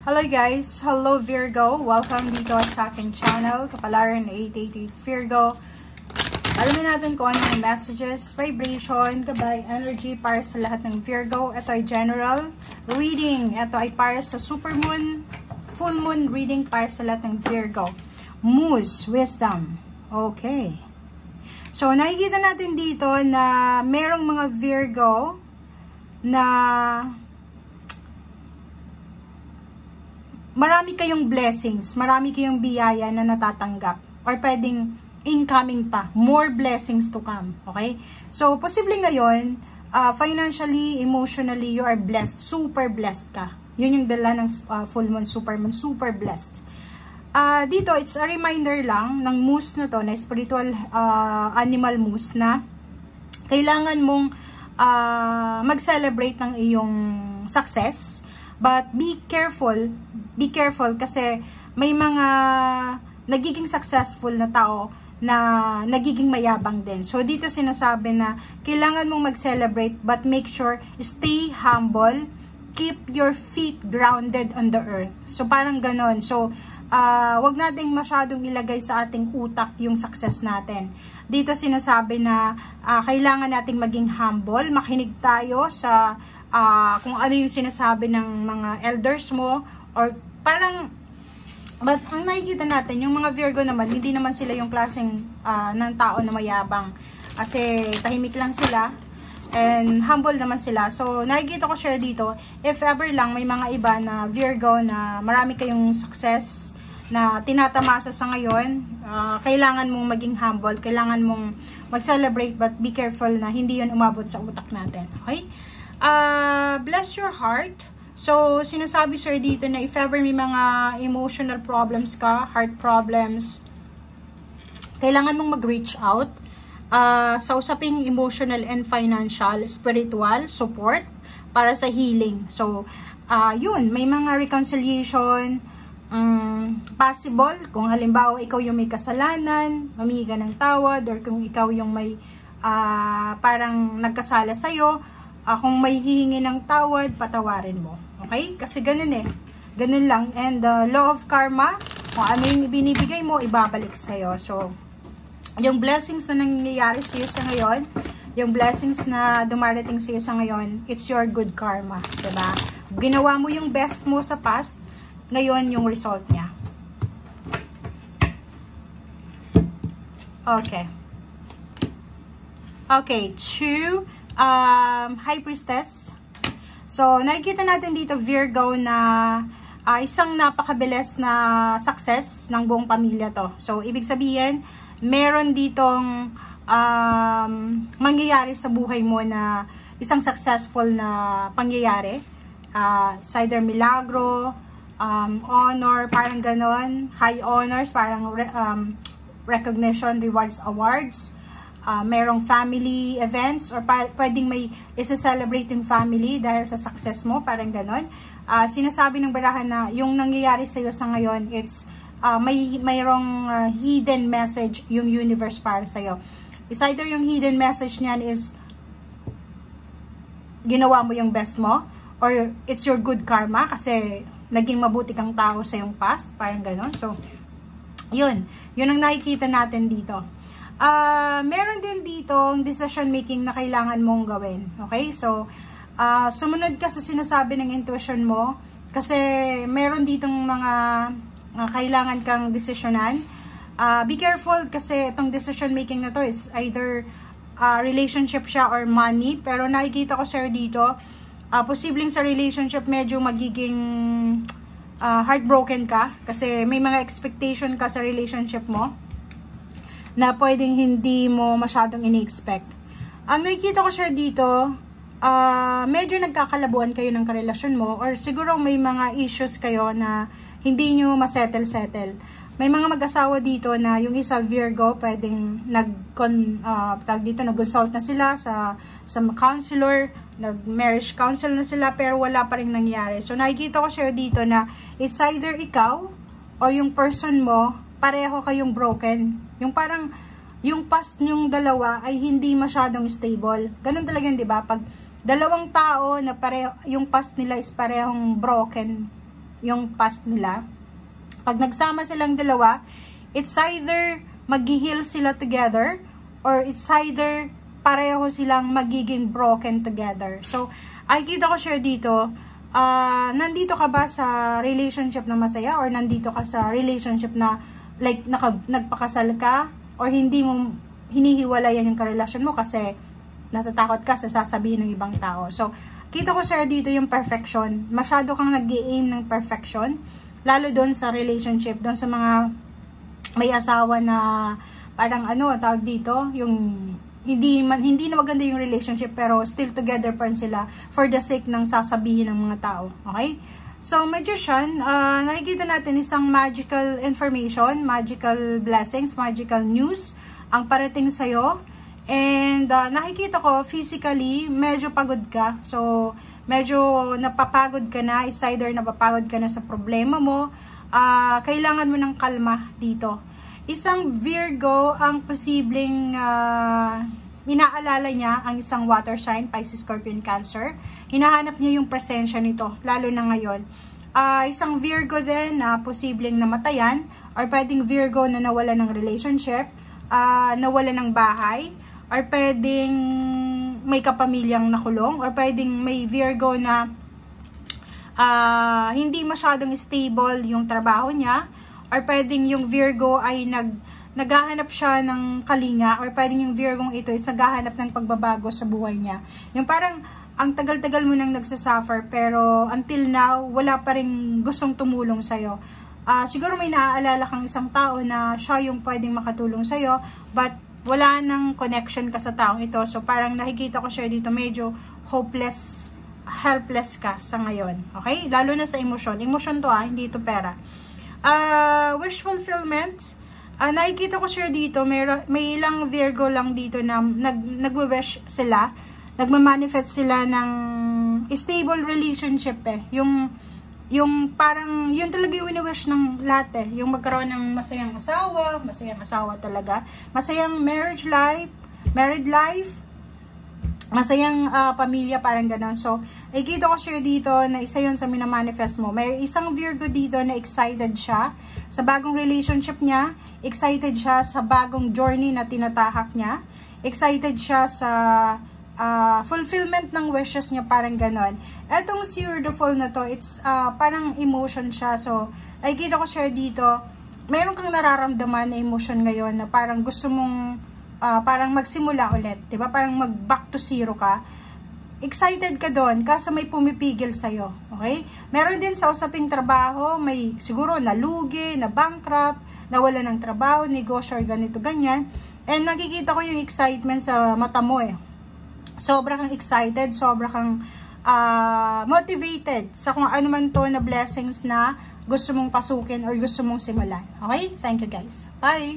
Hello guys! Hello Virgo! Welcome dito sa aking channel, Kapalaran 888 Virgo. Alamin natin kung ano yung messages, vibration, gabay, energy para sa lahat ng Virgo. Ito ay general reading. Ito ay para sa supermoon, full moon reading para sa lahat ng Virgo. Muse, wisdom. Okay. So, nakikita natin dito na merong mga Virgo na marami kayong blessings, marami kayong biyaya na natatanggap or pwedeng incoming pa, more blessings to come, okay? So, posible ngayon, financially, emotionally, you are blessed, super blessed ka. Yun yung dala ng full moon, super blessed. Dito, it's a reminder lang ng moose na to, na spiritual animal moose na kailangan mong mag-celebrate ng iyong success. But be careful kasi may mga nagiging successful na tao na nagiging mayabang din. So, dito sinasabi na kailangan mong mag-celebrate but make sure, stay humble, keep your feet grounded on the earth. So, parang ganon. So, wag nating masyadong ilagay sa ating utak yung success natin. Dito sinasabi na kailangan nating maging humble, makinig tayo sa kung ano yung sinasabi ng mga elders mo or parang, but ang nakikita natin, yung mga Virgo naman, hindi naman sila yung klaseng ng tao na mayabang kasi tahimik lang sila and humble naman sila. So, nakikita ko share dito, if ever lang may mga iba na Virgo na marami kayong success na tinatamasa sa ngayon, kailangan mong maging humble, kailangan mong mag-celebrate but be careful na hindi yun umabot sa utak natin. Okay? Bless your heart. So, sinasabi sir dito na if ever may mga emotional problems ka, heart problems, kailangan mong mag-reach out sa usaping emotional and financial, spiritual support para sa healing. So, yun, may mga reconciliation possible. Kung halimbawa, ikaw yung may kasalanan, mamingi ka ng tawad, or kung ikaw yung may parang nagkasala sa'yo, kung may hihingi ng tawad, patawarin mo. Okay? Kasi ganun eh. Ganun lang. And law of karma, kung ano yung binibigay mo, ibabalik sa'yo. So, yung blessings na nangyayari sa'yo sa ngayon, yung blessings na dumarating sa'yo sa ngayon, it's your good karma. Diba? Ginawa mo yung best mo sa past, ngayon yung result niya. Okay. Okay, High Priestess. So, nakikita natin dito Virgo na isang napakabilis na success ng buong pamilya to. So, ibig sabihin, meron ditong mangyayari sa buhay mo na isang successful na pangyayari. It's either milagro, honor, parang ganon, high honors, parang recognition, rewards, awards. Merong family events or pwedeng may isa-celebrate yung family dahil sa success mo, parang ganon. Sinasabi ng barahan na yung nangyayari sa iyo sa ngayon, it's mayroong hidden message yung universe para sa iyo. It's either yung hidden message niyan is ginawa mo yung best mo or it's your good karma kasi naging mabuti kang tao sa yung past, parang ganon. So, yun ang nakikita natin dito. Meron din ditong decision making na kailangan mong gawin. Okay? So, sumunod ka sa sinasabi ng intuition mo kasi meron ditong mga kailangan kang desisyonan. Be careful kasi itong decision making na to is either relationship siya or money. Pero nakikita ko sir dito, posibleng sa relationship medyo magiging heartbroken ka kasi may mga expectation ka sa relationship mo na pwedeng hindi mo masyadong ini-expect. Ang nakikita ko siya dito, medyo nagkakalabuan kayo ng karelasyon mo or siguro may mga issues kayo na hindi nyo masettle-settle. May mga mag-asawa dito na yung isa Virgo, pwedeng nag-consult na sila sa counselor, nag-marriage counsel na sila pero wala pa rin nangyari. So nakikita ko siya dito na it's either ikaw or yung person mo, pareho kayong broken. Yung parang, yung past nyong dalawa ay hindi masyadong stable. Ganun talaga, di ba? Pag dalawang tao na pareho, yung past nila is parehong broken, yung past nila. Pag nagsama silang dalawa, it's either mag-heal sila together or it's either pareho silang magiging broken together. So, ay kita ko siya dito, nandito ka ba sa relationship na masaya or nandito ka sa relationship na like nagpakasal ka or hindi mo hinihiwalayan yung karelasyon mo kasi natatakot ka sa sasabihin ng ibang tao. So, kita ko siya dito yung perfection. Masyado kang nag-i-aim ng perfection, lalo doon sa relationship, doon sa mga may asawa na parang tawag dito, yung hindi na maganda yung relationship pero still together pa rin sila for the sake ng sasabihin ng mga tao. Okay? So, magician, nakikita natin isang magical information, magical blessings, magical news ang parating sa'yo. And nakikita ko physically, medyo pagod ka. So, medyo napapagod ka na. It's either napapagod ka na sa problema mo. Kailangan mo ng kalma dito. Isang Virgo ang posibleng inaalala niya ang isang water sign, Pisces, Scorpion, Cancer. Hinahanap niya yung presensya nito, lalo na ngayon. Isang Virgo din na posibleng namatayan or pwedeng Virgo na nawala ng relationship, nawala ng bahay, or pwedeng may kapamilyang nakulong, or pwedeng may Virgo na hindi masyadong stable yung trabaho niya, or pwedeng yung Virgo ay naghahanap siya ng kalinga, or pwedeng yung Virgong ito is naghahanap ng pagbabago sa buhay niya. Yung parang ang tagal-tagal mo nang nagsasuffer pero until now wala pa rin gustong tumulong sa'yo. Siguro may naaalala kang isang tao na siya yung pwedeng makatulong sa'yo but wala nang connection ka sa taong ito. So parang nakikita ko siya dito medyo hopeless, helpless ka sa ngayon. Okay? Lalo na sa emosyon. Emosyon to hindi ito pera. Wish fulfillment. Nakikita ko siya dito, may ilang Virgo lang dito na nagwe-wish sila, nagmamanifest sila ng stable relationship yung parang, yun talaga yung wini-wish ng lahat yung magkaroon ng masayang asawa talaga, masayang married life, masayang pamilya, parang gano'n. So, nakikita ko siya dito na isa yun sa minamanifest mo. May isang Virgo dito na excited siya sa bagong relationship niya, excited siya sa bagong journey na tinatahak niya, excited siya sa fulfillment ng wishes niya, parang gano'n. Etong Seer the Fool na to, it's parang emotion siya. So, nakikita ko siya dito, meron kang nararamdaman na emotion ngayon na parang gusto mong parang magsimula ulit, 'di ba? Parang mag back to zero ka. Excited ka doon kasi may pumipigil sa iyo, okay? Meron din sa usaping trabaho, may siguro nalugi, na bankrupt, nawala ng trabaho, negosyo or ganito ganyan. And nakikita ko yung excitement sa mata mo Sobra kang excited, sobra kang motivated sa kung ano man to na blessings na gusto mong pasukin or gusto mong simulan. Okay? Thank you guys. Bye!